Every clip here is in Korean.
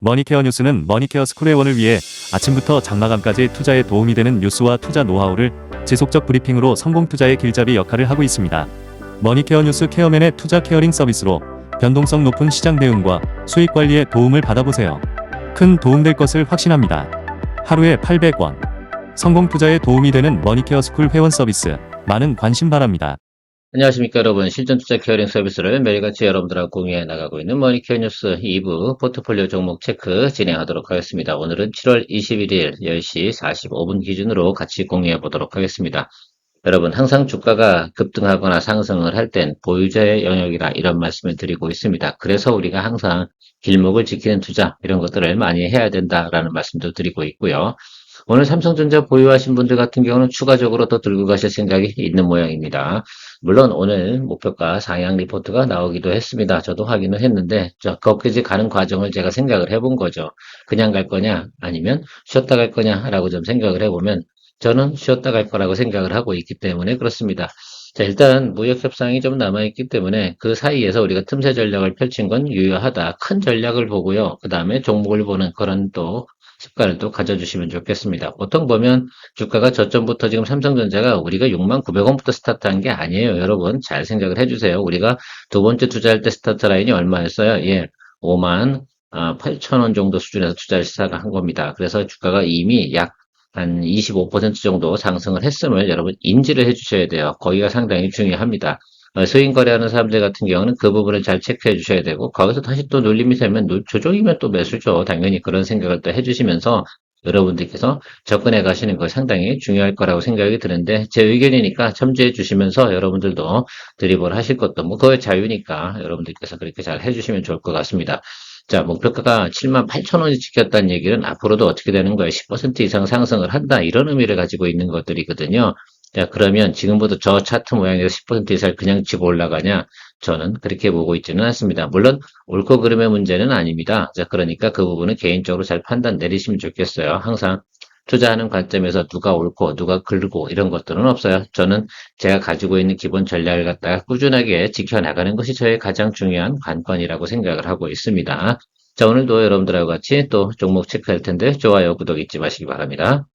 머니케어 뉴스는 머니케어 스쿨회원을 위해 아침부터 장마감까지 투자에 도움이 되는 뉴스와 투자 노하우를 지속적 브리핑으로 성공 투자의 길잡이 역할을 하고 있습니다. 머니케어 뉴스 케어맨의 투자 케어링 서비스로 변동성 높은 시장 대응과 수익 관리에 도움을 받아보세요. 큰 도움될 것을 확신합니다. 하루에 800원. 성공 투자에 도움이 되는 머니케어 스쿨 회원 서비스. 많은 관심 바랍니다. 안녕하십니까 여러분. 실전 투자 케어링 서비스를 매일같이 여러분들하고 공유해 나가고 있는 머니케어 뉴스 2부 포트폴리오 종목 체크 진행하도록 하겠습니다. 오늘은 7월 21일 10시 45분 기준으로 같이 공유해 보도록 하겠습니다. 여러분, 항상 주가가 급등하거나 상승을 할 땐 보유자의 영역이라 이런 말씀을 드리고 있습니다. 그래서 우리가 항상 길목을 지키는 투자 이런 것들을 많이 해야 된다라는 말씀도 드리고 있고요. 오늘 삼성전자 보유하신 분들 같은 경우는 추가적으로 더 들고 가실 생각이 있는 모양입니다. 물론 오늘 목표가 상향 리포트가 나오기도 했습니다. 저도 확인을 했는데 거기까지 가는 과정을 제가 생각을 해본 거죠. 그냥 갈 거냐 아니면 쉬었다 갈 거냐라고 좀 생각을 해보면 저는 쉬었다 갈 거라고 생각을 하고 있기 때문에 그렇습니다. 자, 일단 무역 협상이 좀 남아있기 때문에 그 사이에서 우리가 틈새 전략을 펼친 건 유효하다. 큰 전략을 보고요. 그 다음에 종목을 보는 그런 또 습관을 또 가져주시면 좋겠습니다. 보통 보면 주가가 저점부터 지금 삼성전자가 우리가 69,000원부터 스타트한 게 아니에요. 여러분 잘 생각을 해주세요. 우리가 두 번째 투자할 때 스타트 라인이 얼마였어요? 예, 58,000원 정도 수준에서 투자를 시작한 겁니다. 그래서 주가가 이미 약 한 25% 정도 상승을 했음을 여러분 인지를 해주셔야 돼요. 거기가 상당히 중요합니다. 스윙 거래하는 사람들 같은 경우는 그 부분을 잘 체크해 주셔야 되고 거기서 다시 또 눌림이 되면 조정이면 또 매수죠. 당연히 그런 생각을 또 해주시면서 여러분들께서 접근해 가시는 거 상당히 중요할 거라고 생각이 드는데 제 의견이니까 참조해 주시면서 여러분들도 드리블 하실 것도 뭐 그거의 자유니까 여러분들께서 그렇게 잘 해주시면 좋을 것 같습니다. 자, 목표가가 78,000원이 지켰다는 얘기는 앞으로도 어떻게 되는 거예요? 10% 이상 상승을 한다. 이런 의미를 가지고 있는 것들이거든요. 자, 그러면 지금부터 저 차트 모양에서 10% 이상 그냥 치고 올라가냐? 저는 그렇게 보고 있지는 않습니다. 물론 옳고 그름의 문제는 아닙니다. 자, 그러니까 그 부분은 개인적으로 잘 판단 내리시면 좋겠어요. 항상 투자하는 관점에서 누가 옳고 누가 그르고 이런 것들은 없어요. 저는 제가 가지고 있는 기본 전략을 갖다가 꾸준하게 지켜나가는 것이 저의 가장 중요한 관건이라고 생각을 하고 있습니다. 자, 오늘도 여러분들하고 같이 또 종목 체크할 텐데 좋아요, 구독 잊지 마시기 바랍니다.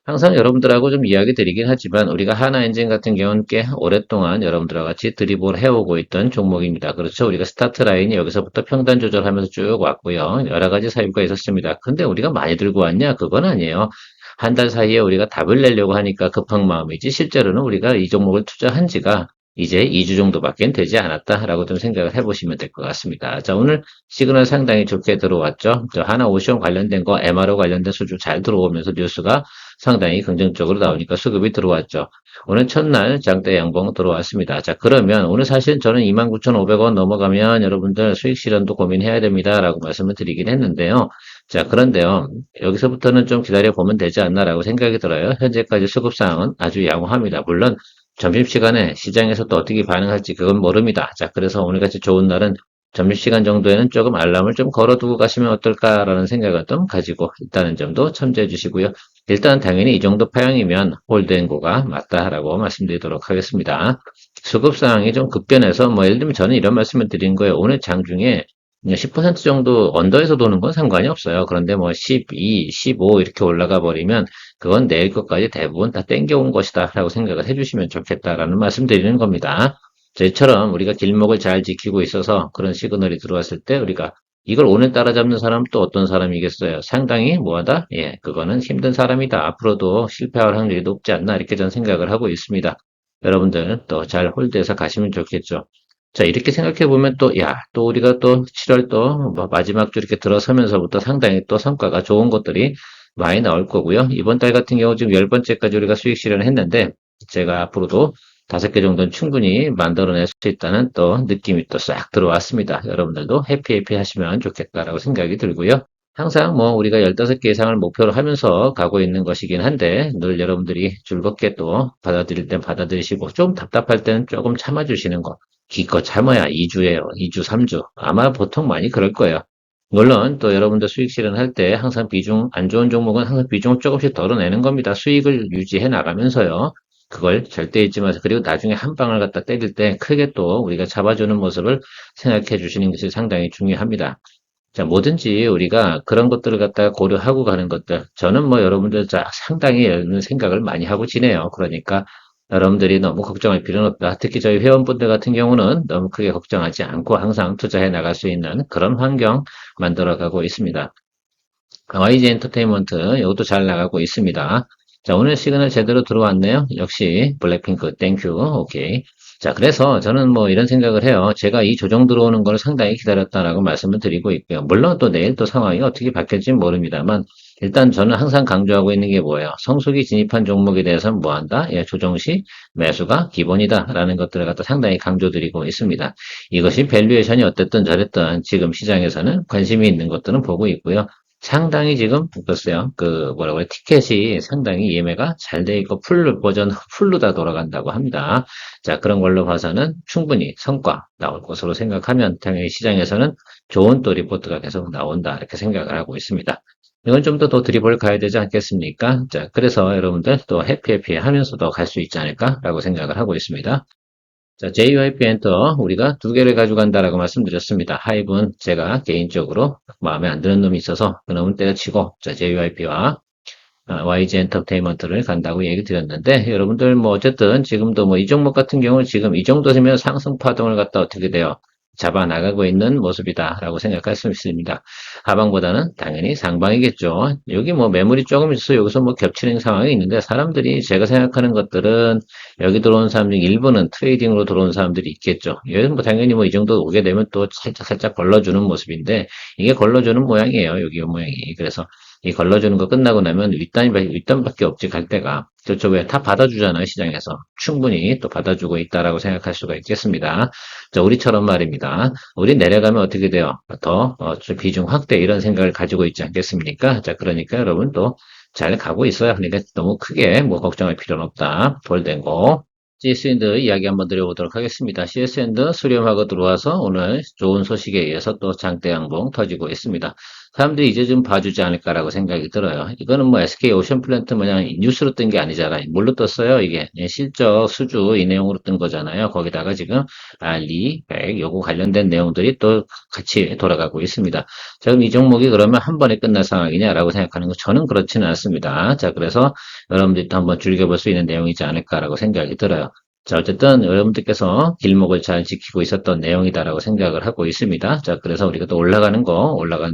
항상 여러분들하고 좀 이야기 드리긴 하지만 우리가 하나엔진 같은 경우는 꽤 오랫동안 여러분들과 같이 드리블 해오고 있던 종목입니다. 그렇죠. 우리가 스타트 라인이 여기서부터 평단 조절하면서 쭉 왔고요. 여러 가지 사유가 있었습니다. 근데 우리가 많이 들고 왔냐? 그건 아니에요. 한 달 사이에 우리가 답을 내려고 하니까 급한 마음이지 실제로는 우리가 이 종목을 투자한 지가 이제 2주 정도밖에 되지 않았다라고 좀 생각을 해보시면 될 것 같습니다. 자, 오늘 시그널 상당히 좋게 들어왔죠. 저 하나오션 관련된 거, MRO 관련된 수주 잘 들어오면서 뉴스가 상당히 긍정적으로 나오니까 수급이 들어왔죠. 오늘 첫날 장대 양봉 들어왔습니다. 자, 그러면 오늘 사실 저는 29,500원 넘어가면 여러분들 수익 실현도 고민해야 됩니다라고 말씀을 드리긴 했는데요. 자, 그런데요. 여기서부터는 좀 기다려 보면 되지 않나라고 생각이 들어요. 현재까지 수급 상황은 아주 양호합니다. 물론 점심시간에 시장에서 또 어떻게 반응할지 그건 모릅니다. 자, 그래서 오늘같이 좋은 날은 점심시간 정도에는 조금 알람을 좀 걸어두고 가시면 어떨까라는 생각을 좀 가지고 있다는 점도 참조해 주시고요. 일단 당연히 이 정도 파형이면 홀드앤고가 맞다라고 말씀드리도록 하겠습니다. 수급 상황이 좀 급변해서 뭐 예를 들면 저는 이런 말씀을 드린 거예요. 오늘 장중에 10% 정도 언더에서 도는 건 상관이 없어요. 그런데 뭐 12, 15 이렇게 올라가 버리면 그건 내일 것까지 대부분 다 땡겨온 것이다 라고 생각을 해주시면 좋겠다라는 말씀 드리는 겁니다. 저희처럼 우리가 길목을 잘 지키고 있어서 그런 시그널이 들어왔을 때 우리가 이걸 오늘 따라잡는 사람 또 어떤 사람이겠어요? 상당히 뭐하다? 예, 그거는 힘든 사람이다. 앞으로도 실패할 확률이 높지 않나 이렇게 저는 생각을 하고 있습니다. 여러분들 또 잘 홀드해서 가시면 좋겠죠. 자, 이렇게 생각해 보면 또, 야, 또 우리가 또 7월 또 마지막 주 이렇게 들어서면서부터 상당히 또 성과가 좋은 것들이 많이 나올 거고요. 이번 달 같은 경우 지금 10번째까지 우리가 수익 실현을 했는데, 제가 앞으로도 5개 정도는 충분히 만들어낼 수 있다는 또 느낌이 또 싹 들어왔습니다. 여러분들도 해피 하시면 좋겠다라고 생각이 들고요. 항상 뭐 우리가 15개 이상을 목표로 하면서 가고 있는 것이긴 한데 늘 여러분들이 즐겁게 또 받아들일 땐 받아들이시고 좀 답답할 때는 조금 참아주시는 거. 기껏 참아야 2주예요. 2주, 3주. 아마 보통 많이 그럴 거예요. 물론 또 여러분들 수익 실현할 때 항상 비중, 안 좋은 종목은 항상 비중을 조금씩 덜어내는 겁니다. 수익을 유지해 나가면서요. 그걸 절대 잊지 마세요. 그리고 나중에 한 방을 갖다 때릴 때 크게 또 우리가 잡아주는 모습을 생각해 주시는 것이 상당히 중요합니다. 자, 뭐든지 우리가 그런 것들을 갖다가 고려하고 가는 것들. 저는 뭐 여러분들 상당히 이런 생각을 많이 하고 지내요. 그러니까 여러분들이 너무 걱정할 필요는 없다. 특히 저희 회원분들 같은 경우는 너무 크게 걱정하지 않고 항상 투자해 나갈 수 있는 그런 환경 만들어 가고 있습니다. YG 엔터테인먼트 이것도 잘 나가고 있습니다. 자, 오늘 시그널 제대로 들어왔네요. 역시 블랙핑크 땡큐. 오케이. 자, 그래서 저는 뭐 이런 생각을 해요. 제가 이 조정 들어오는 걸 상당히 기다렸다라고 말씀을 드리고 있고요. 물론 또 내일 또 상황이 어떻게 바뀔지 모릅니다만 일단 저는 항상 강조하고 있는 게 뭐예요? 성수기 진입한 종목에 대해서는 뭐 한다? 예, 조정 시 매수가 기본이다라는 것들을 갖다 상당히 강조드리고 있습니다. 이것이 밸류에이션이 어땠든 저랬든 지금 시장에서는 관심이 있는 것들은 보고 있고요. 상당히 지금 글쎄요 그 뭐라고 그래 티켓이 상당히 예매가 잘 돼 있고 풀 버전 풀로 다 돌아간다고 합니다. 자 그런 걸로 봐서는 충분히 성과 나올 것으로 생각하면 당연히 시장에서는 좋은 또 리포트가 계속 나온다 이렇게 생각을 하고 있습니다. 이건 좀 더 드리블 가야 되지 않겠습니까? 자 그래서 여러분들 또 해피해피 하면서도 갈 수 있지 않을까라고 생각을 하고 있습니다. 자, JYP 엔터 우리가 두 개를 가져간다라고 말씀드렸습니다. 하이브는 제가 개인적으로 마음에 안 드는 놈이 있어서 그놈은 때려치고 자, JYP와 YG 엔터테인먼트를 간다고 얘기 드렸는데 여러분들 뭐 어쨌든 지금도 뭐 이 종목 같은 경우 지금 이 정도면 상승 파동을 갖다 어떻게 돼요? 잡아 나가고 있는 모습이다라고 생각할 수 있습니다. 하방보다는 당연히 상방이겠죠. 여기 뭐 매물이 조금 있어서 여기서 뭐 겹치는 상황이 있는데 사람들이 제가 생각하는 것들은 여기 들어온 사람 중 일부는 트레이딩으로 들어온 사람들이 있겠죠. 여기 뭐 당연히 뭐 이 정도 오게 되면 또 살짝 걸러주는 모습인데 이게 걸러주는 모양이에요. 여기 모양이. 그래서 이 걸러주는 거 끝나고 나면 윗단밖에 없지 갈 데가. 그렇죠. 왜? 다 받아주잖아요, 시장에서. 충분히 또 받아주고 있다라고 생각할 수가 있겠습니다. 자, 우리처럼 말입니다. 우리 내려가면 어떻게 돼요? 좀 비중 확대 이런 생각을 가지고 있지 않겠습니까? 자, 그러니까 여러분 또 잘 가고 있어요. 그러니까 너무 크게 뭐 걱정할 필요는 없다. 볼된 거. CS랜드 이야기 한번 드려보도록 하겠습니다. CS랜드 수렴하고 들어와서 오늘 좋은 소식에 의해서 또 장대 양봉 터지고 있습니다. 사람들이 이제 좀 봐주지 않을까라고 생각이 들어요. 이거는 뭐 SK 오션플랜트 마냥 뉴스로 뜬 게 아니잖아요. 뭘로 떴어요? 이게 실적 수주 이 내용으로 뜬 거잖아요. 거기다가 지금 리, 백 요거 관련된 내용들이 또 같이 돌아가고 있습니다. 지금 이 종목이 그러면 한 번에 끝날 상황이냐라고 생각하는 거 저는 그렇지는 않습니다. 자 그래서 여러분들도 한번 즐겨볼 수 있는 내용이지 않을까라고 생각이 들어요. 자, 어쨌든 여러분들께서 길목을 잘 지키고 있었던 내용이다라고 생각을 하고 있습니다. 자, 그래서 우리가 또 올라가는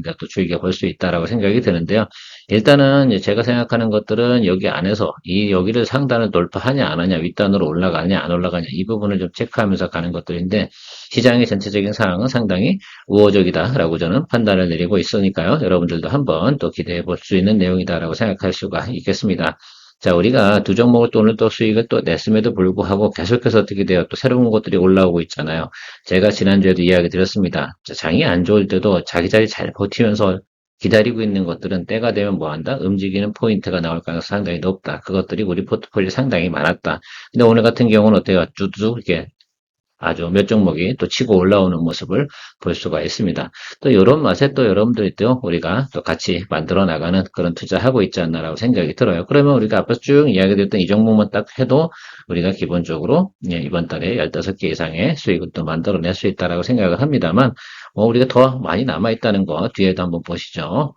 데 또 즐겨볼 수 있다라고 생각이 드는데요. 일단은 이제 제가 생각하는 것들은 여기 안에서 여기를 상단을 돌파하냐 안 하냐, 윗단으로 올라가냐 안 올라가냐 이 부분을 좀 체크하면서 가는 것들인데 시장의 전체적인 상황은 상당히 우호적이다라고 저는 판단을 내리고 있으니까요. 여러분들도 한번 또 기대해 볼 수 있는 내용이다라고 생각할 수가 있겠습니다. 자, 우리가 두 종목을 또 오늘 또 수익을 또 냈음에도 불구하고 계속해서 어떻게 돼요? 또 새로운 것들이 올라오고 있잖아요. 제가 지난주에도 이야기 드렸습니다. 자, 장이 안 좋을 때도 자기 자리 잘 버티면서 기다리고 있는 것들은 때가 되면 뭐 한다? 움직이는 포인트가 나올 가능성이 상당히 높다. 그것들이 우리 포트폴리오에 상당히 많았다. 근데 오늘 같은 경우는 어때요? 쭈쭈 이렇게 아주 몇 종목이 또 치고 올라오는 모습을 볼 수가 있습니다. 또 이런 맛에 또 여러분들이 또 우리가 또 같이 만들어 나가는 그런 투자하고 있지 않나라고 생각이 들어요. 그러면 우리가 앞서 쭉 이야기드렸던 이 종목만 딱 해도 우리가 기본적으로 이번 달에 15개 이상의 수익을 또 만들어낼 수 있다라고 생각을 합니다만 우리가 더 많이 남아있다는 거 뒤에도 한번 보시죠.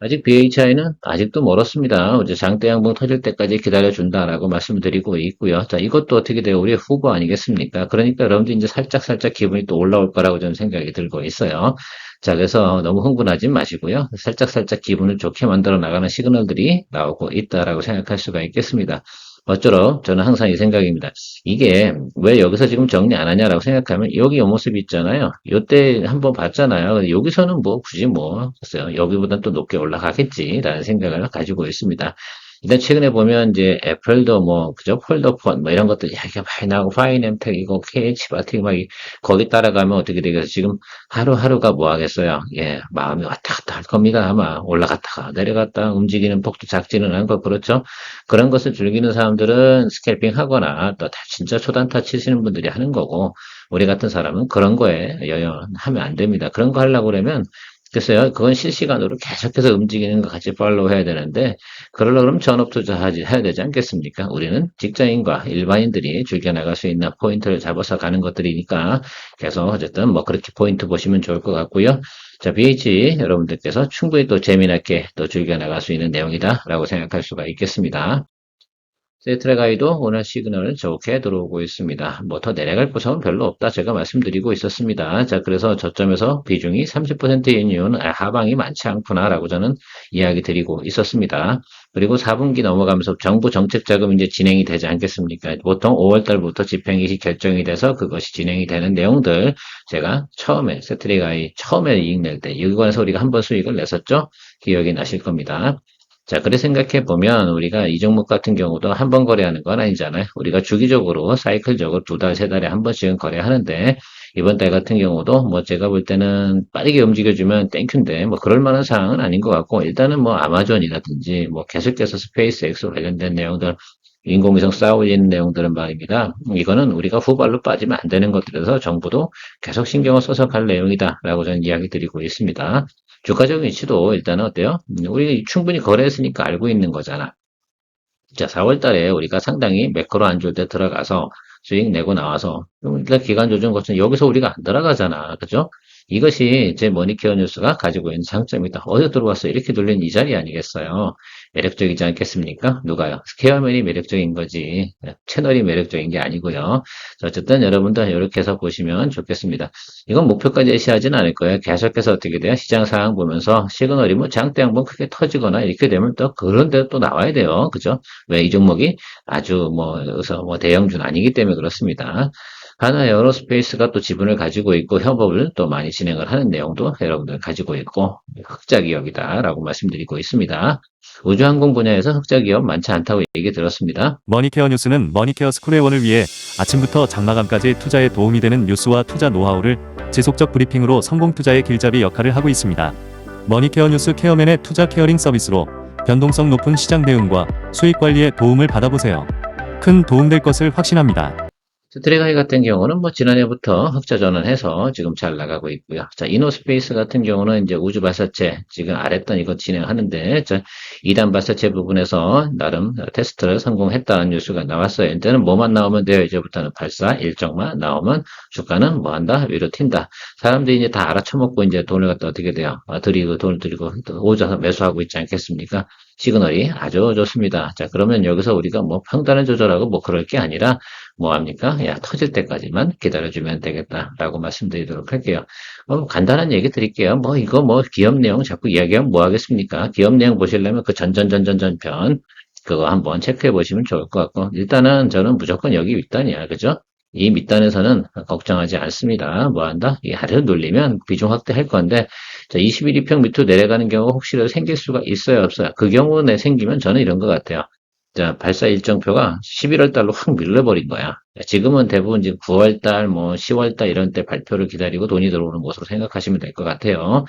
아직 BHI는 아직도 멀었습니다. 이제 장대 양봉 터질 때까지 기다려준다라고 말씀드리고 있고요. 자, 이것도 어떻게 돼요? 우리의 후보 아니겠습니까? 그러니까 여러분들 이제 살짝 기분이 또 올라올 거라고 저는 생각이 들고 있어요. 자, 그래서 너무 흥분하지 마시고요. 살짝 기분을 좋게 만들어 나가는 시그널들이 나오고 있다라고 생각할 수가 있겠습니다. 어쩌록 저는 항상 이 생각입니다. 이게 왜 여기서 지금 정리 안 하냐라고 생각하면 여기 요 모습 있잖아요. 요때 한번 봤잖아요. 근데 여기서는 뭐 굳이 뭐 글쎄요. 여기보다 또 높게 올라가겠지라는 생각을 가지고 있습니다. 일단 최근에 보면 이제 애플도 뭐 그죠 폴더폰 뭐 이런 것들 이야기가 많이 나오고 파이낸텍 이거 KH 바틱 막 거기 따라가면 어떻게 되겠어 지금 하루하루가 뭐 하겠어요. 예 마음이 왔다 갔다 할 겁니다. 아마 올라갔다가 내려갔다 움직이는 폭도 작지는 않고 그렇죠. 그런 것을 즐기는 사람들은 스캘핑 하거나 또 진짜 초단타 치시는 분들이 하는 거고 우리 같은 사람은 그런 거에 하면 안 됩니다. 그런 거 하려고 그러면 글쎄요, 그건 실시간으로 계속해서 움직이는 거 같이 팔로우 해야 되는데, 그러려고 그러면 전업 해야 되지 않겠습니까? 우리는 직장인과 일반인들이 즐겨나갈 수 있는 포인트를 잡아서 가는 것들이니까, 계속 어쨌든 뭐 그렇게 포인트 보시면 좋을 것 같고요. 자, BH 여러분들께서 충분히 또 재미나게 또 즐겨 나갈 수 있는 내용이다라고 생각할 수가 있겠습니다. 세트레가이도 오늘 시그널 좋게 들어오고 있습니다. 뭐 더 내려갈 구석은 별로 없다 제가 말씀드리고 있었습니다. 자, 그래서 저점에서 비중이 30%인 이유는 하방이 많지 않구나라고 저는 이야기 드리고 있었습니다. 그리고 4분기 넘어가면서 정부 정책 자금 이제 진행이 되지 않겠습니까? 보통 5월 달부터 집행이 결정이 돼서 그것이 진행이 되는 내용들 제가 처음에 세트레가이 처음에 이익 낼 때 이관에서 우리가 한번 수익을 냈었죠? 기억이 나실 겁니다. 자, 그래 생각해 보면 우리가 이 종목 같은 경우도 한 번 거래하는 건 아니잖아요. 우리가 주기적으로 사이클적으로 두 달, 세 달에 한 번씩은 거래하는데 이번 달 같은 경우도 뭐 제가 볼 때는 빠르게 움직여주면 땡큐인데 뭐 그럴 만한 상황은 아닌 것 같고 일단은 뭐 아마존이라든지 뭐 계속해서 스페이스X 관련된 내용들 인공위성 쌓아 올리는 내용들은 말입니다. 이거는 우리가 후발로 빠지면 안 되는 것들에서 정부도 계속 신경을 써서 갈 내용이다라고 저는 이야기 드리고 있습니다. 주가적인 위치도 일단은 어때요? 우리 충분히 거래했으니까 알고 있는 거잖아. 자, 4월 달에 우리가 상당히 매크로 안 좋을 때 들어가서 수익 내고 나와서 일단 기간 조정 거쳐 여기서 우리가 안 들어가잖아. 그죠? 이것이 제 머니케어 뉴스가 가지고 있는 장점이다. 어디서 들어왔어? 이렇게 돌린 이 자리 아니겠어요? 매력적이지 않겠습니까? 누가요? 스퀘어맨이 매력적인 거지. 채널이 매력적인 게 아니고요. 자, 어쨌든 여러분들 이렇게 해서 보시면 좋겠습니다. 이건 목표까지 제시하진 않을 거예요. 계속해서 어떻게 돼요? 시장 상황 보면서 시그널이 뭐 장대 한번 크게 터지거나 이렇게 되면 또 그런 데 또 나와야 돼요. 그죠? 왜 이 종목이 아주 뭐, 여기서 뭐 대형주는 아니기 때문에 그렇습니다. 하나 에어로스페이스가 또 지분을 가지고 있고 협업을 또 많이 진행을 하는 내용도 여러분들 가지고 있고 흑자 기업이다라고 말씀드리고 있습니다. 우주항공 분야에서 흑자 기업 많지 않다고 얘기 들었습니다. 머니케어 뉴스는 머니케어 스쿨회원을 위해 아침부터 장마감까지 투자에 도움이 되는 뉴스와 투자 노하우를 지속적 브리핑으로 성공 투자의 길잡이 역할을 하고 있습니다. 머니케어 뉴스 케어맨의 투자 케어링 서비스로 변동성 높은 시장 대응과 수익 관리에 도움을 받아보세요. 큰 도움될 것을 확신합니다. 스트레가이 같은 경우는 뭐 지난해부터 흑자 전환해서 지금 잘 나가고 있고요. 자, 이노스페이스 같은 경우는 이제 우주 발사체 지금 아랫단 이거 진행하는데 자, 2단 발사체 부분에서 나름 테스트를 성공했다는 뉴스가 나왔어요. 이제는 뭐만 나오면 돼요. 이제부터는 발사 일정만 나오면 주가는 뭐 한다? 위로 튄다. 사람들이 이제 다 알아쳐먹고 이제 돈을 갖다 어떻게 돼요? 드리고 돈을 들이고 오자서 매수하고 있지 않겠습니까? 시그널이 아주 좋습니다. 자, 그러면 여기서 우리가 뭐 평단을 조절하고 뭐 그럴 게 아니라 뭐 합니까? 야, 터질 때까지만 기다려주면 되겠다라고 말씀드리도록 할게요. 간단한 얘기 드릴게요. 뭐 이거 뭐 기업 내용 자꾸 이야기하면 뭐 하겠습니까? 기업 내용 보시려면 그 전전전전전편 그거 한번 체크해 보시면 좋을 것 같고 일단은 저는 무조건 여기 윗단이야. 그죠? 이 밑단에서는 걱정하지 않습니다. 뭐 한다? 이 아래로 눌리면 비중 확대할 건데 자, 21위평 밑으로 내려가는 경우가 혹시라도 생길 수가 있어요, 없어요? 그 경우에 생기면 저는 이런 것 같아요. 자, 발사 일정표가 11월 달로 확 밀려버린 거야. 지금은 대부분 지금 9월 달, 뭐 10월 달 이런 때 발표를 기다리고 돈이 들어오는 것으로 생각하시면 될 것 같아요.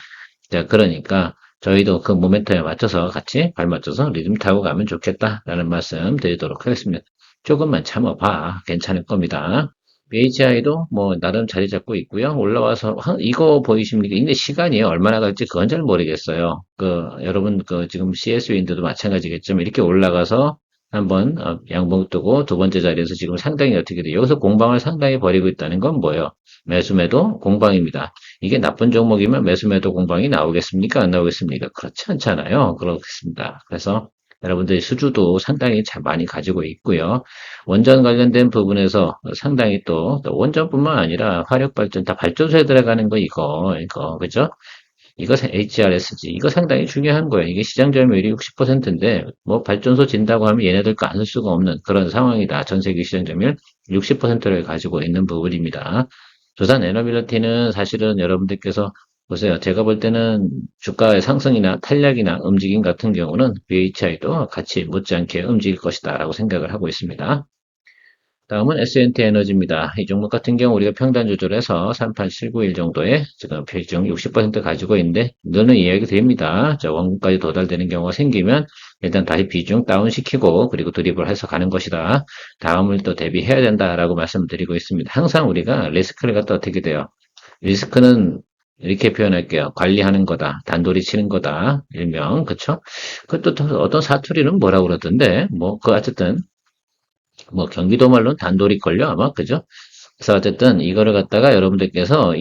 자, 그러니까 저희도 그 모멘텀에 맞춰서 같이 발맞춰서 리듬 타고 가면 좋겠다라는 말씀 드리도록 하겠습니다. 조금만 참아봐. 괜찮을 겁니다. BHI도 뭐 나름 자리 잡고 있고요. 올라와서 이거 보이십니까? 근데 시간이 얼마나 갈지 그건 잘 모르겠어요. 여러분 지금 CS 윈드도 마찬가지겠지만 이렇게 올라가서 한번 양봉 뜨고 두 번째 자리에서 지금 상당히 어떻게 돼요? 여기서 공방을 상당히 벌이고 있다는 건 뭐예요? 매수매도 공방입니다. 이게 나쁜 종목이면 매수매도 공방이 나오겠습니까? 안 나오겠습니까? 그렇지 않잖아요. 그렇습니다. 그래서 여러분들이 수주도 상당히 많이 가지고 있고요. 원전 관련된 부분에서 상당히 또 원전뿐만 아니라 화력발전 다 발전소에 들어가는 거 이거 그죠? 이거 HRSG 이거 상당히 중요한 거예요. 이게 시장 점유율이 60%인데 뭐 발전소 진다고 하면 얘네들 거 안 쓸 수가 없는 그런 상황이다. 전 세계 시장 점유율 60%를 가지고 있는 부분입니다. 두산 에너빌리티는 사실은 여러분들께서 보세요. 제가 볼 때는 주가의 상승이나 탄력이나 움직임 같은 경우는 BHI도 같이 못지않게 움직일 것이다라고 생각을 하고 있습니다. 다음은 S&T 에너지입니다. 이 종목 같은 경우 우리가 평단 조절해서 38791 정도의 지금 비중 60% 가지고 있는데 너는 이야기 됩니다. 자, 원금까지 도달되는 경우가 생기면 일단 다시 비중 다운시키고 그리고 드립을 해서 가는 것이다. 다음을 또 대비해야 된다라고 말씀드리고 있습니다. 항상 우리가 리스크를 갖다 어떻게 돼요? 리스크는 이렇게 표현할게요. 관리하는 거다. 단돌이 치는 거다. 일명. 그쵸? 그것도 어떤 사투리는 뭐라고 그러던데, 어쨌든, 뭐 경기도 말로는 단돌이 걸려 아마 그죠? 그래서 어쨌든 이거를 갖다가 여러분들께서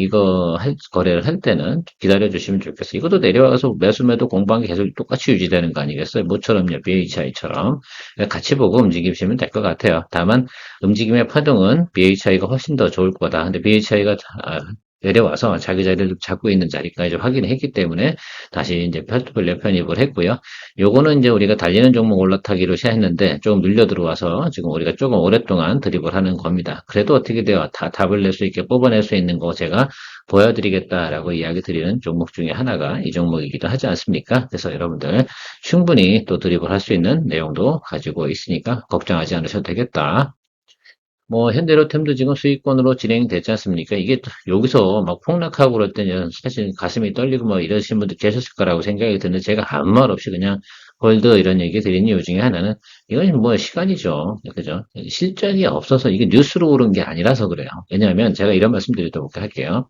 거래를 할 때는 기다려 주시면 좋겠어요. 이것도 내려와서 매수매도 공방이 계속 똑같이 유지되는 거 아니겠어요? 모처럼요, BHI처럼. 같이 보고 움직이시면 될 것 같아요. 다만, 움직임의 파동은 BHI가 훨씬 더 좋을 거다. 근데 BHI가 내려와서 자기 자리를 잡고 있는 자리까지 확인했기 때문에 다시 이제 포트폴리오 편입을 했고요. 요거는 이제 우리가 달리는 종목 올라타기로 시작했는데 조금 눌려 들어와서 지금 우리가 조금 오랫동안 드립을 하는 겁니다. 그래도 어떻게 돼요? 다 답을 낼 수 있게 뽑아낼 수 있는 거 제가 보여드리겠다라고 이야기 드리는 종목 중에 하나가 이 종목이기도 하지 않습니까? 그래서 여러분들 충분히 또 드립을 할 수 있는 내용도 가지고 있으니까 걱정하지 않으셔도 되겠다. 뭐 현대로템도 지금 수익권으로 진행이 됐지 않습니까? 이게 여기서 막 폭락하고 그럴 때는 사실 가슴이 떨리고 뭐 이러신 분들 계셨을 거라고 생각이 드는데 제가 아무 말 없이 그냥 홀드 이런 얘기 드린 이유 중에 하나는 이건 뭐 시간이죠. 그죠? 실적이 없어서 이게 뉴스로 오른 게 아니라서 그래요. 왜냐하면 제가 이런 말씀 드리도록 할게요.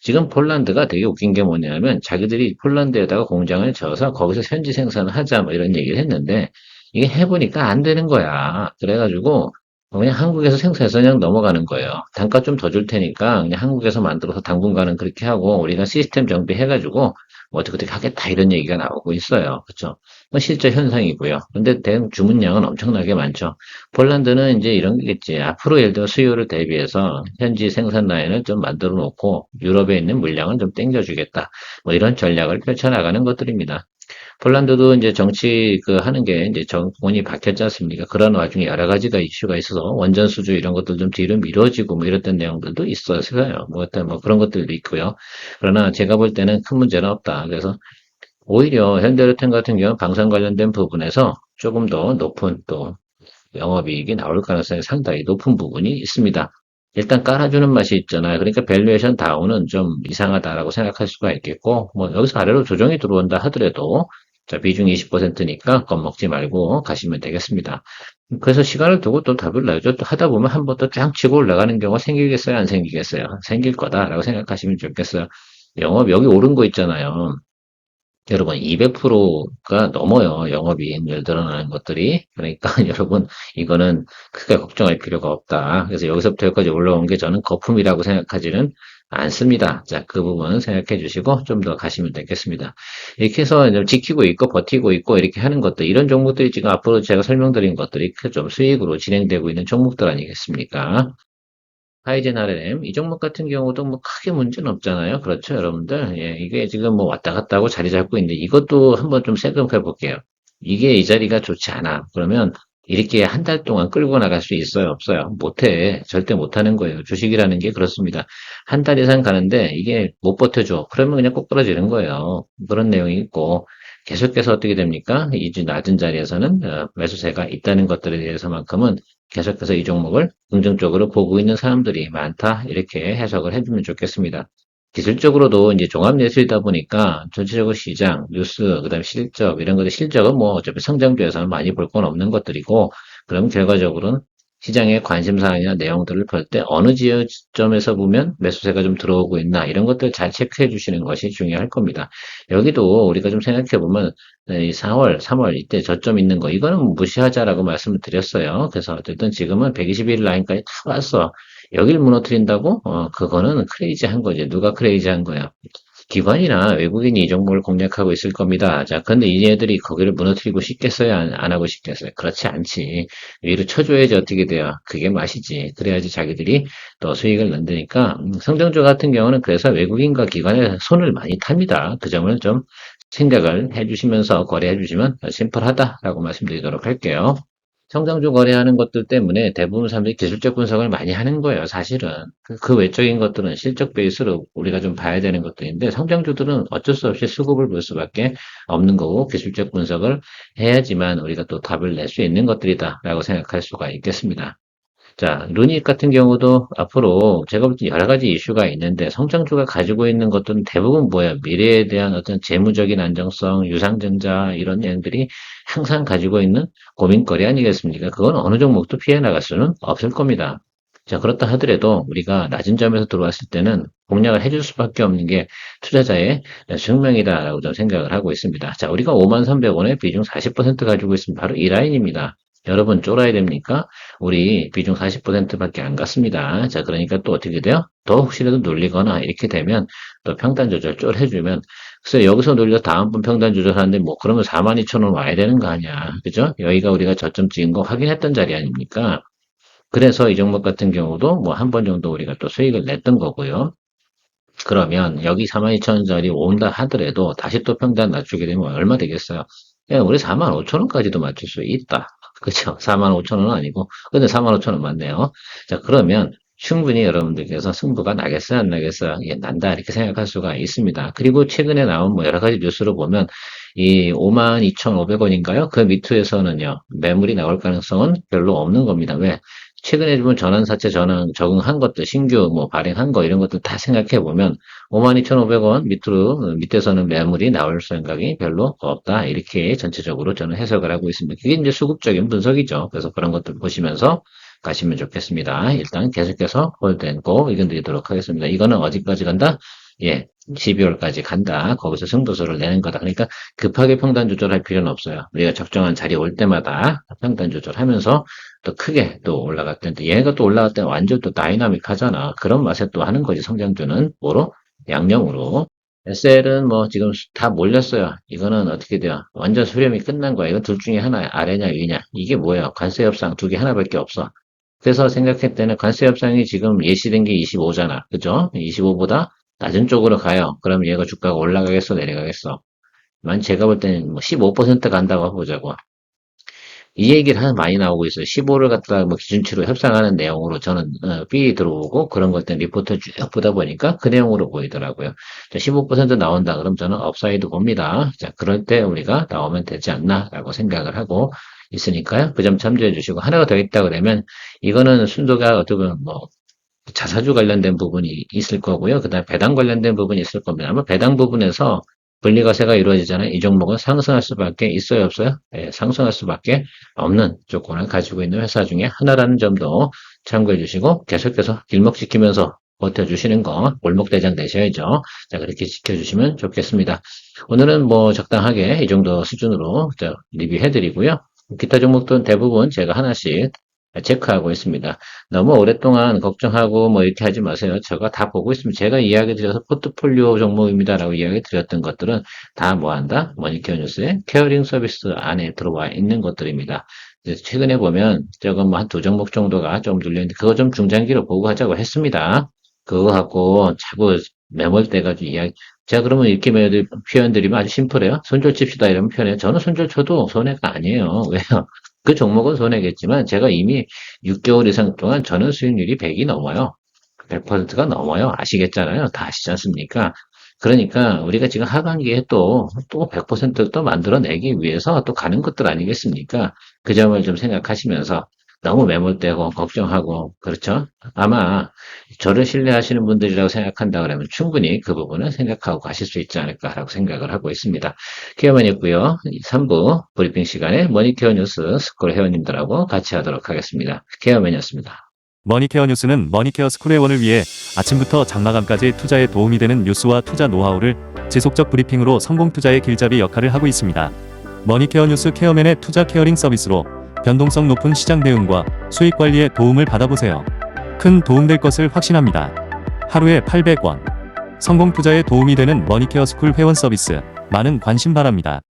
지금 폴란드가 되게 웃긴 게 뭐냐면 자기들이 폴란드에다가 공장을 지어서 거기서 현지 생산을 하자 뭐 이런 얘기를 했는데 이게 해보니까 안 되는 거야. 그래가지고 그냥 한국에서 생산해서 그냥 넘어가는 거예요. 단가 좀 더 줄 테니까 그냥 한국에서 만들어서 당분간은 그렇게 하고 우리가 시스템 정비해가지고 뭐 어떻게 하겠다 이런 얘기가 나오고 있어요. 그렇죠? 실제 현상이고요. 근데 대응 주문량은 엄청나게 많죠. 폴란드는 이제 이런 게겠지. 앞으로 예를 들어 수요를 대비해서 현지 생산 라인을 좀 만들어 놓고 유럽에 있는 물량을 좀 땡겨주겠다. 뭐 이런 전략을 펼쳐나가는 것들입니다. 폴란드도 이제 정치 하는 게 이제 정권이 바뀌었지 않습니까? 그런 와중에 여러 가지가 이슈가 있어서 원전 수주 이런 것들 좀 뒤로 미뤄지고 뭐 이랬던 내용들도 있었어요. 뭐 어떤 뭐 그런 것들도 있고요. 그러나 제가 볼 때는 큰 문제는 없다. 그래서 오히려 현대로템 같은 경우는 방산 관련된 부분에서 조금 더 높은 또 영업이익이 나올 가능성이 상당히 높은 부분이 있습니다. 일단 깔아주는 맛이 있잖아요. 그러니까 밸류에이션 다운은 좀 이상하다라고 생각할 수가 있겠고, 뭐 여기서 아래로 조정이 들어온다 하더라도 자, 비중 20%니까 겁먹지 말고 가시면 되겠습니다. 그래서 시간을 두고 또 답을 내죠. 또 하다 보면 한 번 더 쫙 치고 올라가는 경우가 생기겠어요? 안 생기겠어요? 생길 거다라고 생각하시면 좋겠어요. 영업 여기 오른 거 있잖아요. 여러분, 200%가 넘어요. 영업이익률 늘어나는 것들이. 그러니까 여러분, 이거는 크게 걱정할 필요가 없다. 그래서 여기서부터 여기까지 올라온 게 저는 거품이라고 생각하지는 않습니다. 자, 그 부분 생각해 주시고 좀 더 가시면 되겠습니다. 이렇게 해서 이제 지키고 있고 버티고 있고 이렇게 하는 것들, 이런 종목들이 지금 앞으로 제가 설명드린 것들이 좀 수익으로 진행되고 있는 종목들 아니겠습니까? 하이젠 RLM 이 종목 같은 경우도 뭐 크게 문제는 없잖아요. 그렇죠, 여러분들? 예, 이게 지금 뭐 왔다 갔다 하고 자리 잡고 있는데 이것도 한번 좀 생각해 볼게요. 이게 이 자리가 좋지 않아. 그러면 이렇게 한 달 동안 끌고 나갈 수 있어요, 없어요? 못해. 절대 못하는 거예요. 주식이라는 게 그렇습니다. 한 달 이상 가는데 이게 못 버텨줘. 그러면 그냥 꼭 떨어지는 거예요. 그런 내용이 있고 계속해서 어떻게 됩니까? 이 낮은 자리에서는 매수세가 있다는 것들에 대해서만큼은 계속해서 이 종목을 긍정적으로 보고 있는 사람들이 많다. 이렇게 해석을 해주면 좋겠습니다. 기술적으로도 이제 종합예술이다 보니까 전체적으로 시장, 뉴스, 그다음에 실적 이런 것들 실적은 뭐 어차피 성장주에서는 많이 볼 건 없는 것들이고 그럼 결과적으로는 시장의 관심사항이나 내용들을 볼 때 어느 지점에서 보면 매수세가 좀 들어오고 있나 이런 것들 잘 체크해 주시는 것이 중요할 겁니다. 여기도 우리가 좀 생각해 보면 이 4월, 3월 이때 저점 있는 거 이거는 무시하자라고 말씀을 드렸어요. 그래서 어쨌든 지금은 121 라인까지 다 왔어. 여길 무너뜨린다고? 그거는 크레이지한 거지. 누가 크레이지한 거야? 기관이나 외국인이 이 종목을 공략하고 있을 겁니다. 자, 근데 이네들이 거기를 무너뜨리고 싶겠어요? 안 하고 싶겠어요? 그렇지 않지. 위로 쳐줘야지 어떻게 돼요? 그게 맛이지. 그래야지 자기들이 또 수익을 넣으니까 성장주 같은 경우는 그래서 외국인과 기관의 손을 많이 탑니다. 그 점을 좀 생각을 해주시면서 거래해 주시면 심플하다라고 말씀드리도록 할게요. 성장주 거래하는 것들 때문에 대부분 사람들이 기술적 분석을 많이 하는 거예요, 사실은. 그 외적인 것들은 실적 베이스로 우리가 좀 봐야 되는 것들인데, 성장주들은 어쩔 수 없이 수급을 볼 수밖에 없는 거고, 기술적 분석을 해야지만 우리가 또 답을 낼 수 있는 것들이다라고 생각할 수가 있겠습니다. 자, 루닛 같은 경우도 앞으로 제가 볼 때 여러 가지 이슈가 있는데 성장주가 가지고 있는 것들은 대부분 뭐야? 미래에 대한 어떤 재무적인 안정성, 유상증자 이런 내용들이 항상 가지고 있는 고민거리 아니겠습니까? 그건 어느 종목도 피해 나갈 수는 없을 겁니다. 자, 그렇다 하더라도 우리가 낮은 점에서 들어왔을 때는 공략을 해줄 수밖에 없는 게 투자자의 숙명이다라고 좀 생각을 하고 있습니다. 자, 우리가 53,300원에 비중 40% 가지고 있으면 바로 이 라인입니다. 여러분 쫄아야 됩니까? 우리 비중 40%밖에 안 갔습니다. 자, 그러니까 또 어떻게 돼요? 더 혹시라도 눌리거나 이렇게 되면 또 평단 조절 쫄해주면, 그래서 여기서 눌려 다음번 평단 조절하는데 뭐 그러면 42,000원 와야 되는 거 아니야. 그죠? 여기가 우리가 저점 찍은 거 확인했던 자리 아닙니까? 그래서 이 종목 같은 경우도 뭐 한 번 정도 우리가 또 수익을 냈던 거고요. 그러면 여기 42,000원짜리 온다 하더라도 다시 또 평단 낮추게 되면 얼마 되겠어요? 예, 우리 45,000원까지도 맞출 수 있다. 그쵸? 45,000원은 아니고, 근데 45,000원 맞네요. 자, 그러면 충분히 여러분들께서 승부가 나겠어요? 안 나겠어요? 예, 난다. 이렇게 생각할 수가 있습니다. 그리고 최근에 나온 뭐 여러 가지 뉴스로 보면 이 52,500원인가요? 그 밑에서는요, 매물이 나올 가능성은 별로 없는 겁니다. 왜? 최근에 보면 전환사채 적응한 것들, 신규 뭐 발행한 거 이런 것들 다 생각해 보면 52,500원 밑에서는 매물이 나올 생각이 별로 없다. 이렇게 전체적으로 저는 해석을 하고 있습니다. 그게 이제 수급적인 분석이죠. 그래서 그런 것들 보시면서 가시면 좋겠습니다. 일단 계속해서 홀드앤고 의견 드리도록 하겠습니다. 이거는 어디까지 간다? 예, 12월까지 간다. 거기서 승부수를 내는 거다. 그러니까 급하게 평단 조절할 필요는 없어요. 우리가 적정한 자리 올 때마다 평단 조절하면서 또 크게 또 올라갈 때, 얘가 또 올라갈 때 완전 또 다이나믹 하잖아. 그런 맛에 또 하는 거지. 성장주는 뭐로? 양념으로. SL은 뭐 지금 다 몰렸어요. 이거는 어떻게 돼요? 완전 수렴이 끝난 거야. 이거 둘 중에 하나, 아래냐, 위냐. 이게 뭐예요? 관세 협상 두 개 하나밖에 없어. 그래서 생각할 때는 관세 협상이 지금 예시된 게 25잖아. 그죠? 25보다 낮은 쪽으로 가요. 그럼 얘가 주가가 올라가겠어, 내려가겠어? 만 제가 볼 때는 뭐 15% 간다고 보자고. 이 얘기를 많이 나오고 있어요. 15를 갖다가 뭐 기준치로 협상하는 내용으로 저는 B 들어오고 그런 것들 리포트 쭉 보다 보니까 그 내용으로 보이더라고요. 자, 15% 나온다. 그럼 저는 업사이드 봅니다. 자, 그럴 때 우리가 나오면 되지 않나라고 생각을 하고 있으니까요. 그 점 참조해 주시고 하나가 더 있다 그러면 이거는 순서가 어떻게 보면 뭐 자사주 관련된 부분이 있을 거고요. 그다음에 배당 관련된 부분이 있을 겁니다. 아마 배당 부분에서 분리과세가 이루어지잖아요. 이 종목은 상승할 수밖에 있어요, 없어요? 예, 상승할 수밖에 없는 조건을 가지고 있는 회사 중에 하나라는 점도 참고해 주시고 계속해서 길목 지키면서 버텨주시는 거 골목대장 되셔야죠. 자, 그렇게 지켜주시면 좋겠습니다. 오늘은 뭐 적당하게 이 정도 수준으로 리뷰해드리고요. 기타 종목들은 대부분 제가 하나씩 체크하고 있습니다. 너무 오랫동안 걱정하고 뭐 이렇게 하지 마세요. 제가 다 보고 있습니다. 제가 이야기 드려서 포트폴리오 종목입니다라고 이야기 드렸던 것들은 다 뭐한다? 머니케어 뉴스의 케어링 서비스 안에 들어와 있는 것들입니다. 최근에 보면 저거 뭐 한 두 종목 정도가 좀 눌렸는데 그거 좀 중장기로 보고 하자고 했습니다. 그거 갖고 자꾸 매몰돼가지고 이야기. 자, 그러면 이렇게 표현드리면 아주 심플해요. 손절 칩시다 이러면 표현해요. 저는 손절 쳐도 손해가 아니에요. 왜요? 그 종목은 손해겠지만 제가 이미 6개월 이상 동안 저는 수익률이 100이 넘어요. 100%가 넘어요. 아시겠잖아요. 다 아시지 않습니까? 그러니까 우리가 지금 하반기에 또 100%또 만들어내기 위해서 또 가는 것들 아니겠습니까? 그 점을 좀 생각하시면서 너무 매몰되고 걱정하고 그렇죠? 아마 저를 신뢰하시는 분들이라고 생각한다 그러면 충분히 그 부분은 생각하고 가실 수 있지 않을까라고 생각을 하고 있습니다. 케어맨이었고요. 3부 브리핑 시간에 머니케어 뉴스 스쿨 회원님들하고 같이 하도록 하겠습니다. 케어맨이었습니다. 머니케어 뉴스는 머니케어 스쿨 회원을 위해 아침부터 장마감까지 투자에 도움이 되는 뉴스와 투자 노하우를 지속적 브리핑으로 성공 투자의 길잡이 역할을 하고 있습니다. 머니케어 뉴스 케어맨의 투자 케어링 서비스로 변동성 높은 시장 대응과 수익 관리에 도움을 받아보세요. 큰 도움될 것을 확신합니다. 하루에 800원. 성공 투자에 도움이 되는 머니케어 스쿨 회원 서비스 많은 관심 바랍니다.